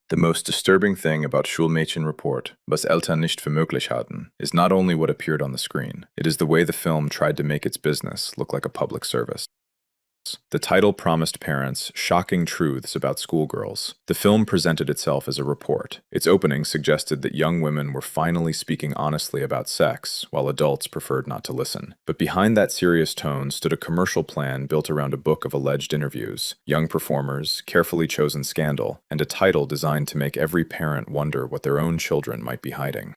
The most disturbing thing about Schulmädchen-Report, was Eltern nicht für möglich halten, is not only what appeared on the screen, it is the way the film tried to make its business look like a public service. The title promised parents shocking truths about schoolgirls. The film presented itself as a report. Its opening suggested that young women were finally speaking honestly about sex, while adults preferred not to listen. But behind that serious tone stood a commercial plan built around a book of alleged interviews, young performers, carefully chosen scandal, and a title designed to make every parent wonder what their own children might be hiding.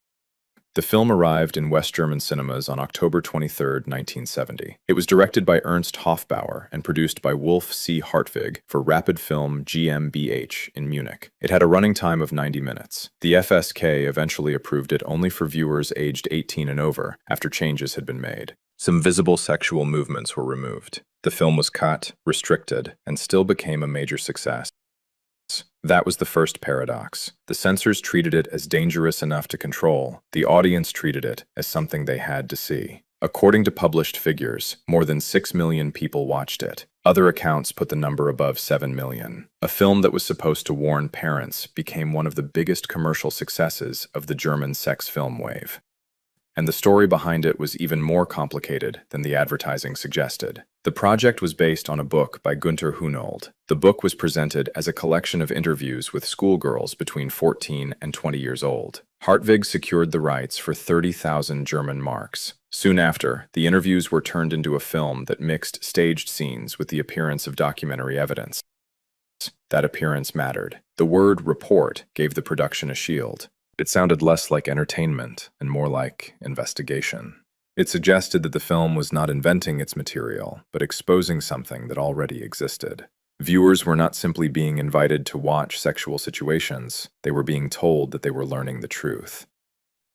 The film arrived in West German cinemas on October 23, 1970. It was directed by Ernst Hofbauer and produced by Wolf C. Hartwig for Rapid Film GmbH in Munich. It had a running time of 90 minutes. The FSK eventually approved it only for viewers aged 18 and over, after changes had been made. Some visible sexual movements were removed. The film was cut, restricted, and still became a major success. That was the first paradox. The censors treated it as dangerous enough to control. The audience treated it as something they had to see. According to published figures, more than 6 million people watched it. Other accounts put the number above 7 million. A film that was supposed to warn parents became one of the biggest commercial successes of the German sex film wave. And the story behind it was even more complicated than the advertising suggested. The project was based on a book by Günther Hunold. The book was presented as a collection of interviews with schoolgirls between 14 and 20 years old. Hartwig secured the rights for 30,000 German marks. Soon after, the interviews were turned into a film that mixed staged scenes with the appearance of documentary evidence. That appearance mattered. The word report gave the production a shield. It sounded less like entertainment and more like investigation. It suggested that the film was not inventing its material, but exposing something that already existed. Viewers were not simply being invited to watch sexual situations, they were being told that they were learning the truth.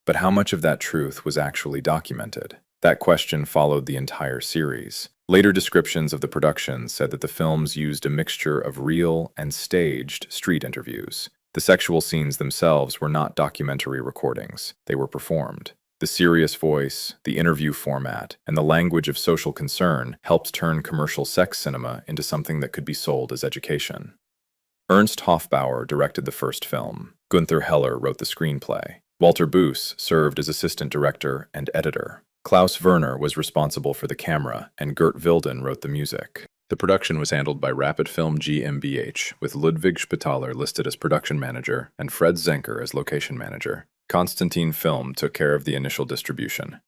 But how much of that truth was actually documented? That question followed the entire series. Later descriptions of the production said that the films used a mixture of real and staged street interviews. The sexual scenes themselves were not documentary recordings, they were performed. The serious voice, the interview format, and the language of social concern helped turn commercial sex cinema into something that could be sold as education. Ernst Hofbauer directed the first film. Gunther Heller wrote the screenplay. Walter Boos served as assistant director and editor. Klaus Werner was responsible for the camera, and Gert Wilden wrote the music. The production was handled by Rapid Film GmbH, with Ludwig Spitaler listed as production manager and Fred Zenker as location manager. Constantin Film took care of the initial distribution.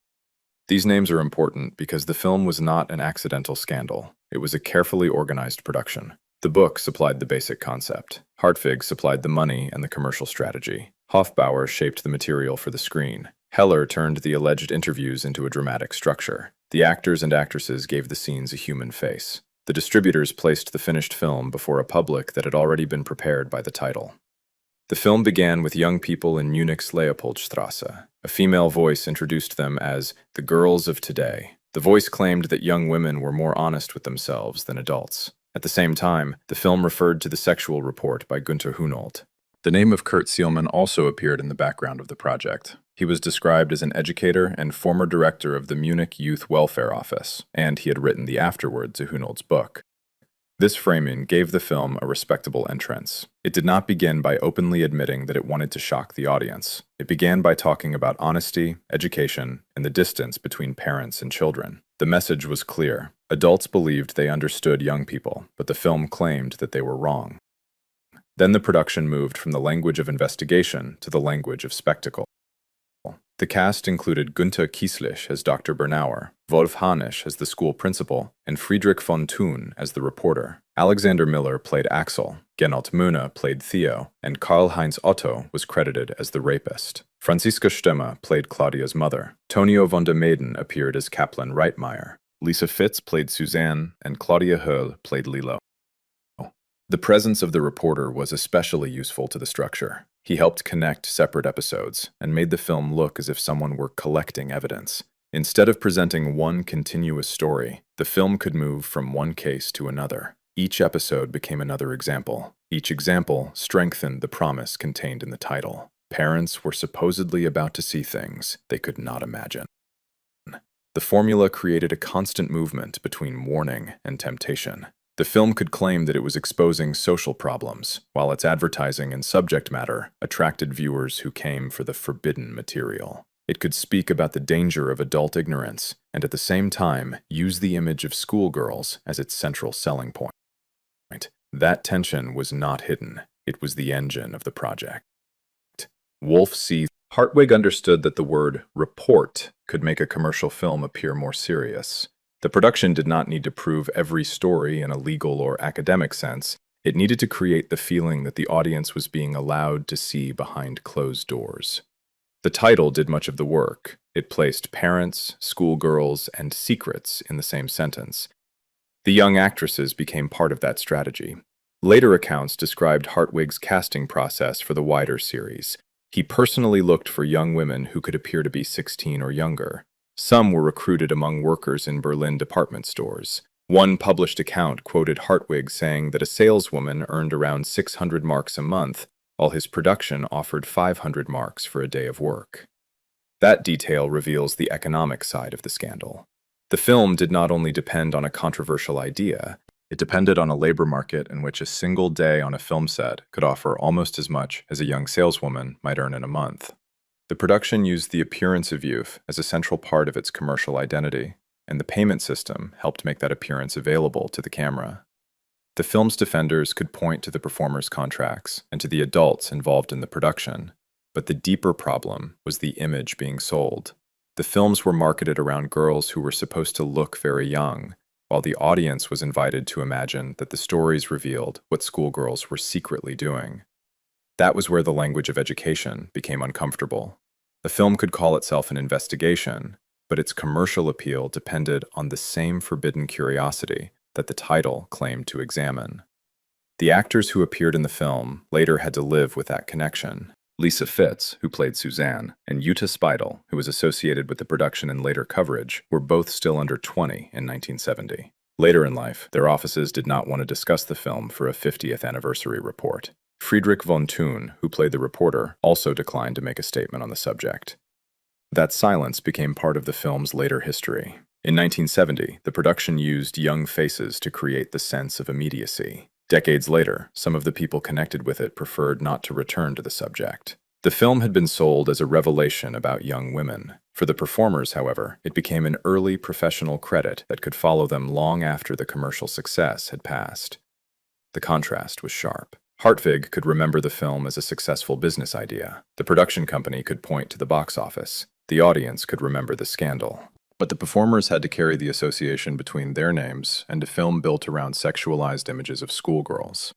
These names are important because the film was not an accidental scandal. It was a carefully organized production. The book supplied the basic concept. Hartwig supplied the money and the commercial strategy. Hofbauer shaped the material for the screen. Heller turned the alleged interviews into a dramatic structure. The actors and actresses gave the scenes a human face. The distributors placed the finished film before a public that had already been prepared by the title. The film began with young people in Munich's Leopoldstrasse. A female voice introduced them as the girls of today. The voice claimed that young women were more honest with themselves than adults. At the same time, the film referred to the sexual report by Günther Hunold. The name of Kurt Sielmann also appeared in the background of the project. He was described as an educator and former director of the Munich Youth Welfare Office, and he had written the afterword to Hunold's book. This framing gave the film a respectable entrance. It did not begin by openly admitting that it wanted to shock the audience. It began by talking about honesty, education, and the distance between parents and children. The message was clear. Adults believed they understood young people, but the film claimed that they were wrong. Then the production moved from the language of investigation to the language of spectacle. The cast included Günther Kieslich as Dr. Bernauer, Wolf Hanisch as the school principal, and Friedrich von Thun as the reporter. Alexander Miller played Axel, Gernot Möhne played Theo, and Karl-Heinz Otto was credited as the rapist. Franziska Stemmer played Claudia's mother. Tonio von der Meyden appeared as Kaplan Reitmeier. Lisa Fitz played Suzanne, and Claudia Höll played Lilo. The presence of the reporter was especially useful to the structure. He helped connect separate episodes and made the film look as if someone were collecting evidence. Instead of presenting one continuous story, the film could move from one case to another. Each episode became another example. Each example strengthened the promise contained in the title. Parents were supposedly about to see things they could not imagine. The formula created a constant movement between warning and temptation. The film could claim that it was exposing social problems, while its advertising and subject matter attracted viewers who came for the forbidden material. It could speak about the danger of adult ignorance, and at the same time use the image of schoolgirls as its central selling point. That tension was not hidden. It was the engine of the project. Wolf sees. Hartwig understood that the word report could make a commercial film appear more serious. The production did not need to prove every story in a legal or academic sense. It needed to create the feeling that the audience was being allowed to see behind closed doors. The title did much of the work. It placed parents, schoolgirls, and secrets in the same sentence. The young actresses became part of that strategy. Later accounts described Hartwig's casting process for the wider series. He personally looked for young women who could appear to be 16 or younger. Some were recruited among workers in Berlin department stores. One published account quoted Hartwig saying that a saleswoman earned around 600 marks a month, while his production offered 500 marks for a day of work. That detail reveals the economic side of the scandal. The film did not only depend on a controversial idea, it depended on a labor market in which a single day on a film set could offer almost as much as a young saleswoman might earn in a month. The production used the appearance of youth as a central part of its commercial identity, and the payment system helped make that appearance available to the camera. The film's defenders could point to the performers' contracts and to the adults involved in the production, but the deeper problem was the image being sold. The films were marketed around girls who were supposed to look very young, while the audience was invited to imagine that the stories revealed what schoolgirls were secretly doing. That was where the language of education became uncomfortable. The film could call itself an investigation, but its commercial appeal depended on the same forbidden curiosity that the title claimed to examine. The actors who appeared in the film later had to live with that connection. Lisa Fitz, who played Suzanne, and Jutta Speidel, who was associated with the production and later coverage, were both still under 20 in 1970. Later in life, their offices did not want to discuss the film for a 50th anniversary report. Friedrich von Thun, who played the reporter, also declined to make a statement on the subject. That silence became part of the film's later history. In 1970, the production used young faces to create the sense of immediacy. Decades later, some of the people connected with it preferred not to return to the subject. The film had been sold as a revelation about young women. For the performers, however, it became an early professional credit that could follow them long after the commercial success had passed. The contrast was sharp. Hartwig could remember the film as a successful business idea. The production company could point to the box office. The audience could remember the scandal. But the performers had to carry the association between their names and a film built around sexualized images of schoolgirls.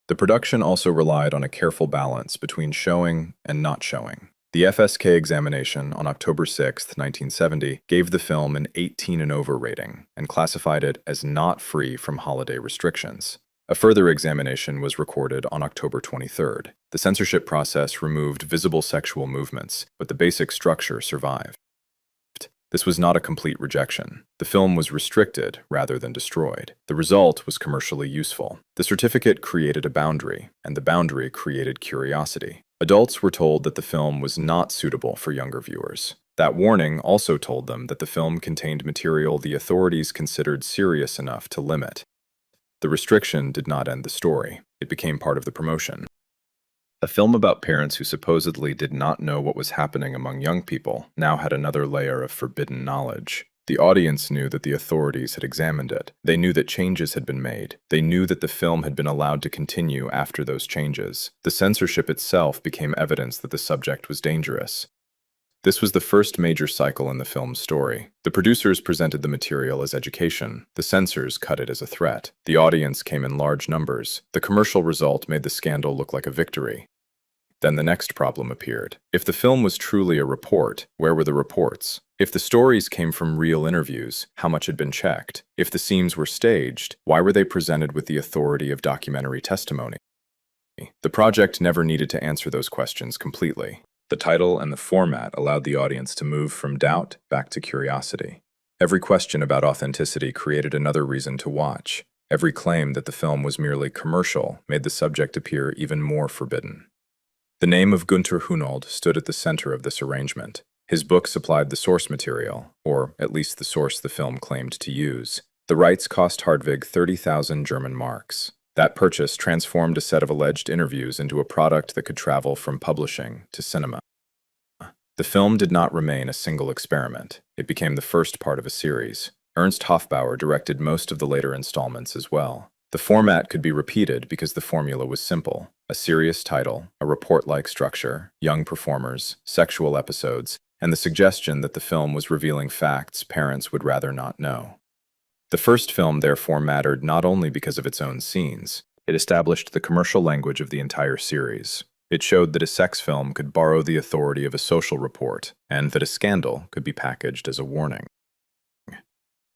The production also relied on a careful balance between showing and not showing. The FSK examination on October 6, 1970, gave the film an 18 and over rating and classified it as not free from holiday restrictions. A further examination was recorded on October 23rd. The censorship process removed visible sexual movements, but the basic structure survived. This was not a complete rejection. The film was restricted rather than destroyed. The result was commercially useful. The certificate created a boundary, and the boundary created curiosity. Adults were told that the film was not suitable for younger viewers. That warning also told them that the film contained material the authorities considered serious enough to limit. The restriction did not end the story. It became part of the promotion. A film about parents who supposedly did not know what was happening among young people now had another layer of forbidden knowledge. The audience knew that the authorities had examined it. They knew that changes had been made. They knew that the film had been allowed to continue after those changes. The censorship itself became evidence that the subject was dangerous. This was the first major cycle in the film's story. The producers presented the material as education. The censors cut it as a threat. The audience came in large numbers. The commercial result made the scandal look like a victory. Then the next problem appeared. If the film was truly a report, where were the reports? If the stories came from real interviews, how much had been checked? If the scenes were staged, why were they presented with the authority of documentary testimony? The project never needed to answer those questions completely. The title and the format allowed the audience to move from doubt back to curiosity. Every question about authenticity created another reason to watch. Every claim that the film was merely commercial made the subject appear even more forbidden. The name of Gunther Hunold stood at the center of this arrangement. His book supplied the source material, or at least the source the film claimed to use. The rights cost Hartwig 30,000 German marks. That purchase transformed a set of alleged interviews into a product that could travel from publishing to cinema. The film did not remain a single experiment. It became the first part of a series. Ernst Hofbauer directed most of the later installments as well. The format could be repeated because the formula was simple: a serious title, a report-like structure, young performers, sexual episodes, and the suggestion that the film was revealing facts parents would rather not know. The first film therefore mattered not only because of its own scenes. It established the commercial language of the entire series. It showed that a sex film could borrow the authority of a social report, and that a scandal could be packaged as a warning.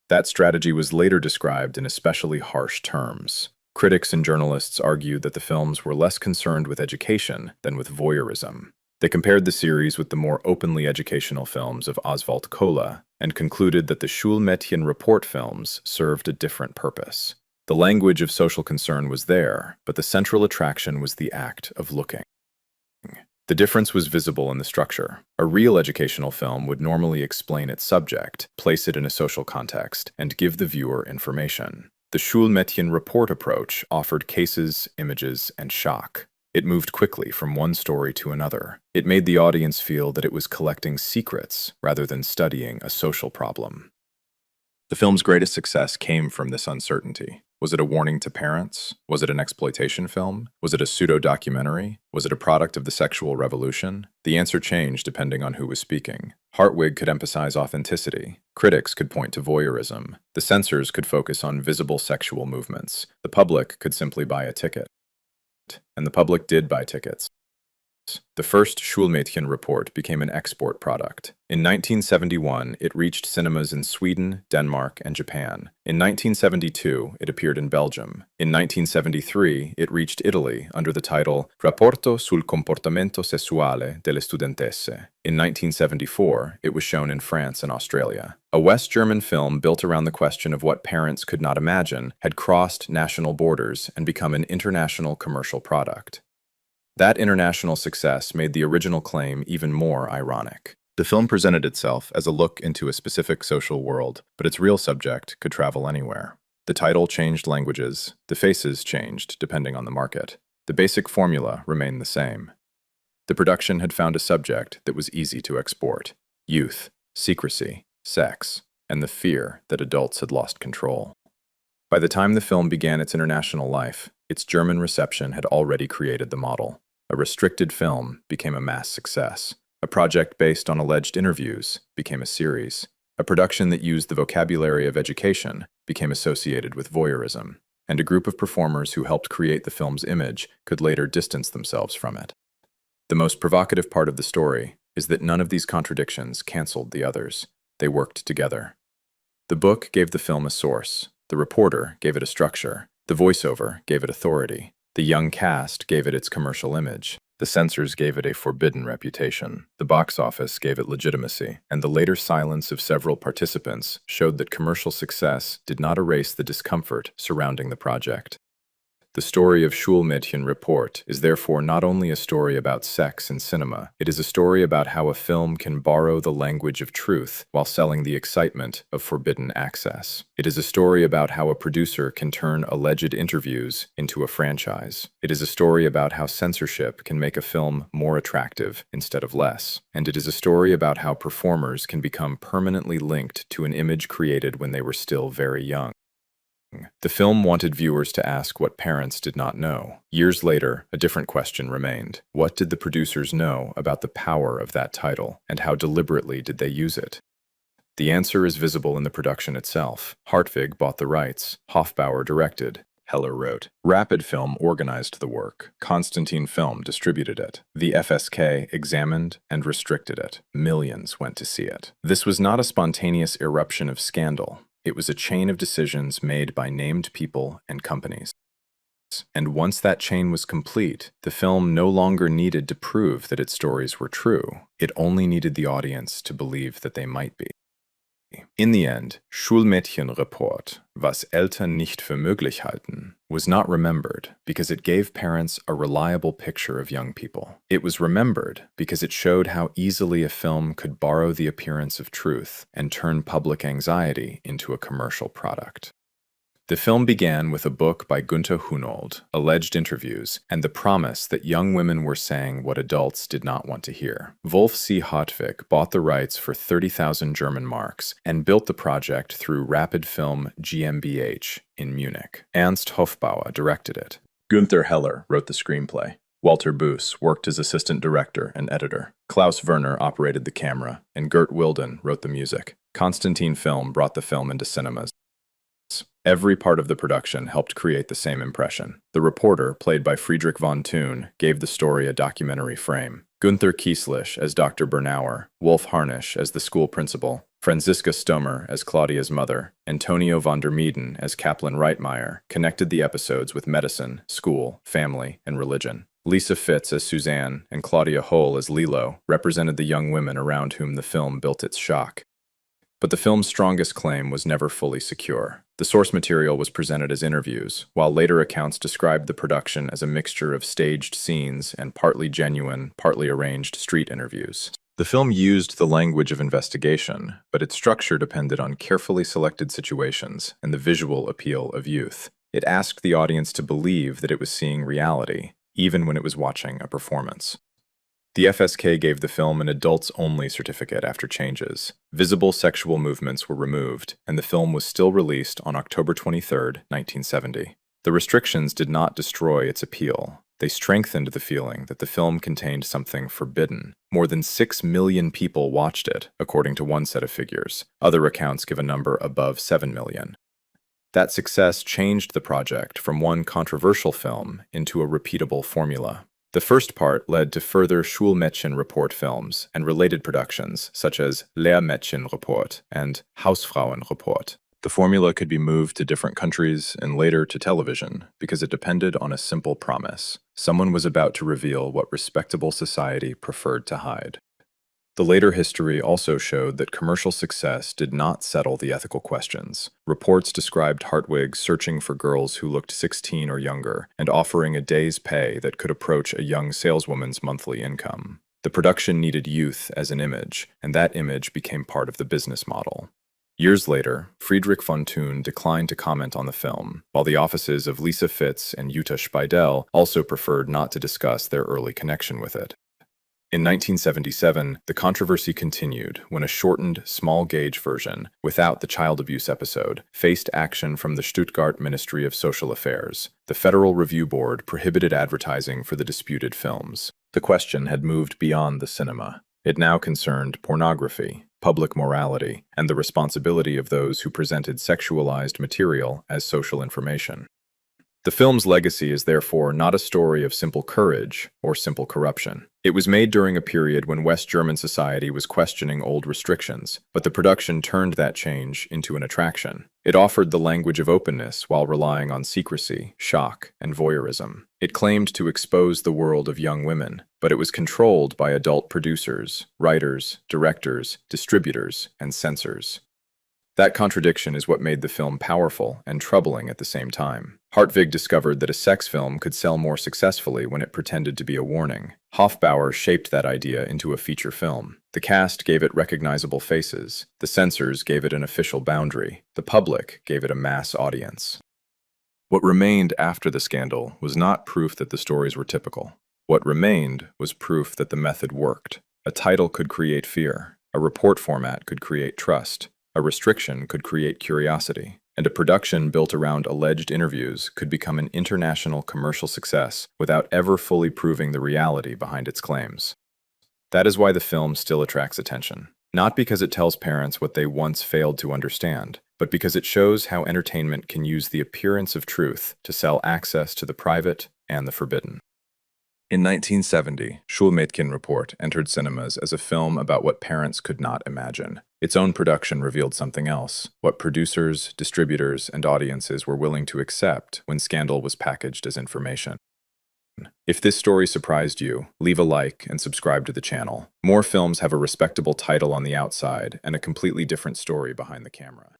That strategy was later described in especially harsh terms. Critics and journalists argued that the films were less concerned with education than with voyeurism. They compared the series with the more openly educational films of Oswald Kola and concluded that the Schulmädchen-Report films served a different purpose. The language of social concern was there, but the central attraction was the act of looking. The difference was visible in the structure. A real educational film would normally explain its subject, place it in a social context, and give the viewer information. The Schulmädchen-Report approach offered cases, images, and shock. It moved quickly from one story to another. It made the audience feel that it was collecting secrets rather than studying a social problem. The film's greatest success came from this uncertainty. Was it a warning to parents? Was it an exploitation film? Was it a pseudo-documentary? Was it a product of the sexual revolution? The answer changed depending on who was speaking. Hartwig could emphasize authenticity. Critics could point to voyeurism. The censors could focus on visible sexual movements. The public could simply buy a ticket. And the public did buy tickets. The first Schulmädchen-Report became an export product. In 1971, it reached cinemas in Sweden, Denmark, and Japan. In 1972, it appeared in Belgium. In 1973, it reached Italy under the title Rapporto sul comportamento sessuale delle studentesse. In 1974, it was shown in France and Australia. A West German film built around the question of what parents could not imagine had crossed national borders and become an international commercial product. That international success made the original claim even more ironic. The film presented itself as a look into a specific social world, but its real subject could travel anywhere. The title changed languages, the faces changed depending on the market. The basic formula remained the same. The production had found a subject that was easy to export: youth, secrecy, sex, and the fear that adults had lost control. By the time the film began its international life, its German reception had already created the model. A restricted film became a mass success. A project based on alleged interviews became a series. A production that used the vocabulary of education became associated with voyeurism. And a group of performers who helped create the film's image could later distance themselves from it. The most provocative part of the story is that none of these contradictions canceled the others. They worked together. The book gave the film a source. The reporter gave it a structure. The voiceover gave it authority. The young cast gave it its commercial image. The censors gave it a forbidden reputation. The box office gave it legitimacy. And the later silence of several participants showed that commercial success did not erase the discomfort surrounding the project. The story of Schulmädchen-Report is therefore not only a story about sex in cinema, it is a story about how a film can borrow the language of truth while selling the excitement of forbidden access. It is a story about how a producer can turn alleged interviews into a franchise. It is a story about how censorship can make a film more attractive instead of less. And it is a story about how performers can become permanently linked to an image created when they were still very young. The film wanted viewers to ask what parents did not know. Years later, a different question remained. What did the producers know about the power of that title, and how deliberately did they use it? The answer is visible in the production itself. Hartwig bought the rights. Hofbauer directed. Heller wrote. Rapid Film organized the work. Constantine Film distributed it. The FSK examined and restricted it. Millions went to see it. This was not a spontaneous eruption of scandal. It was a chain of decisions made by named people and companies. And once that chain was complete, the film no longer needed to prove that its stories were true. It only needed the audience to believe that they might be. In the end, Schulmädchen-Report, was Eltern nicht für möglich halten, was not remembered because it gave parents a reliable picture of young people. It was remembered because it showed how easily a film could borrow the appearance of truth and turn public anxiety into a commercial product. The film began with a book by Günther Hunold, alleged interviews, and the promise that young women were saying what adults did not want to hear. Wolf C. Hartwig bought the rights for 30,000 German marks and built the project through Rapid Film GmbH in Munich. Ernst Hofbauer directed it. Günther Heller wrote the screenplay. Walter Boos worked as assistant director and editor. Klaus Werner operated the camera, and Gert Wilden wrote the music. Constantine Film brought the film into cinemas. Every part of the production helped create the same impression. The reporter, played by Friedrich von Thun, gave the story a documentary frame. Günther Kieslich as Dr. Bernauer, Wolf Harnisch as the school principal, Franziska Stomer as Claudia's mother, Antonio von der Meeden as Kaplan Reitmeier connected the episodes with medicine, school, family, and religion. Lisa Fitz as Suzanne and Claudia Hull as Lilo represented the young women around whom the film built its shock. But the film's strongest claim was never fully secure. The source material was presented as interviews, while later accounts described the production as a mixture of staged scenes and partly genuine, partly arranged street interviews. The film used the language of investigation, but its structure depended on carefully selected situations and the visual appeal of youth. It asked the audience to believe that it was seeing reality, even when it was watching a performance. The FSK gave the film an adults-only certificate after changes. Visible sexual movements were removed, and the film was still released on October 23, 1970. The restrictions did not destroy its appeal. They strengthened the feeling that the film contained something forbidden. More than 6 million people watched it, according to one set of figures. Other accounts give a number above 7 million. That success changed the project from one controversial film into a repeatable formula. The first part led to further Schulmädchen-Report films and related productions such as Lehrmädchen-Report and Hausfrauen-Report. The formula could be moved to different countries and later to television because it depended on a simple promise. Someone was about to reveal what respectable society preferred to hide. The later history also showed that commercial success did not settle the ethical questions. Reports described Hartwig searching for girls who looked 16 or younger and offering a day's pay that could approach a young saleswoman's monthly income. The production needed youth as an image, and that image became part of the business model. Years later, Friedrich von Thun declined to comment on the film, while the offices of Lisa Fitz and Jutta Speidel also preferred not to discuss their early connection with it. In 1977, the controversy continued when a shortened, small-gauge version, without the child abuse episode, faced action from the Stuttgart Ministry of Social Affairs. The Federal Review Board prohibited advertising for the disputed films. The question had moved beyond the cinema. It now concerned pornography, public morality, and the responsibility of those who presented sexualized material as social information. The film's legacy is therefore not a story of simple courage or simple corruption. It was made during a period when West German society was questioning old restrictions, but the production turned that change into an attraction. It offered the language of openness while relying on secrecy, shock, and voyeurism. It claimed to expose the world of young women, but it was controlled by adult producers, writers, directors, distributors, and censors. That contradiction is what made the film powerful and troubling at the same time. Hartwig discovered that a sex film could sell more successfully when it pretended to be a warning. Hofbauer shaped that idea into a feature film. The cast gave it recognizable faces. The censors gave it an official boundary. The public gave it a mass audience. What remained after the scandal was not proof that the stories were typical. What remained was proof that the method worked. A title could create fear. A report format could create trust. A restriction could create curiosity, and a production built around alleged interviews could become an international commercial success without ever fully proving the reality behind its claims. That is why the film still attracts attention. Not because it tells parents what they once failed to understand, but because it shows how entertainment can use the appearance of truth to sell access to the private and the forbidden. In 1970, Schulmädchen-Report entered cinemas as a film about what parents could not imagine. Its own production revealed something else, what producers, distributors, and audiences were willing to accept when scandal was packaged as information. If this story surprised you, leave a like and subscribe to the channel. More films have a respectable title on the outside and a completely different story behind the camera.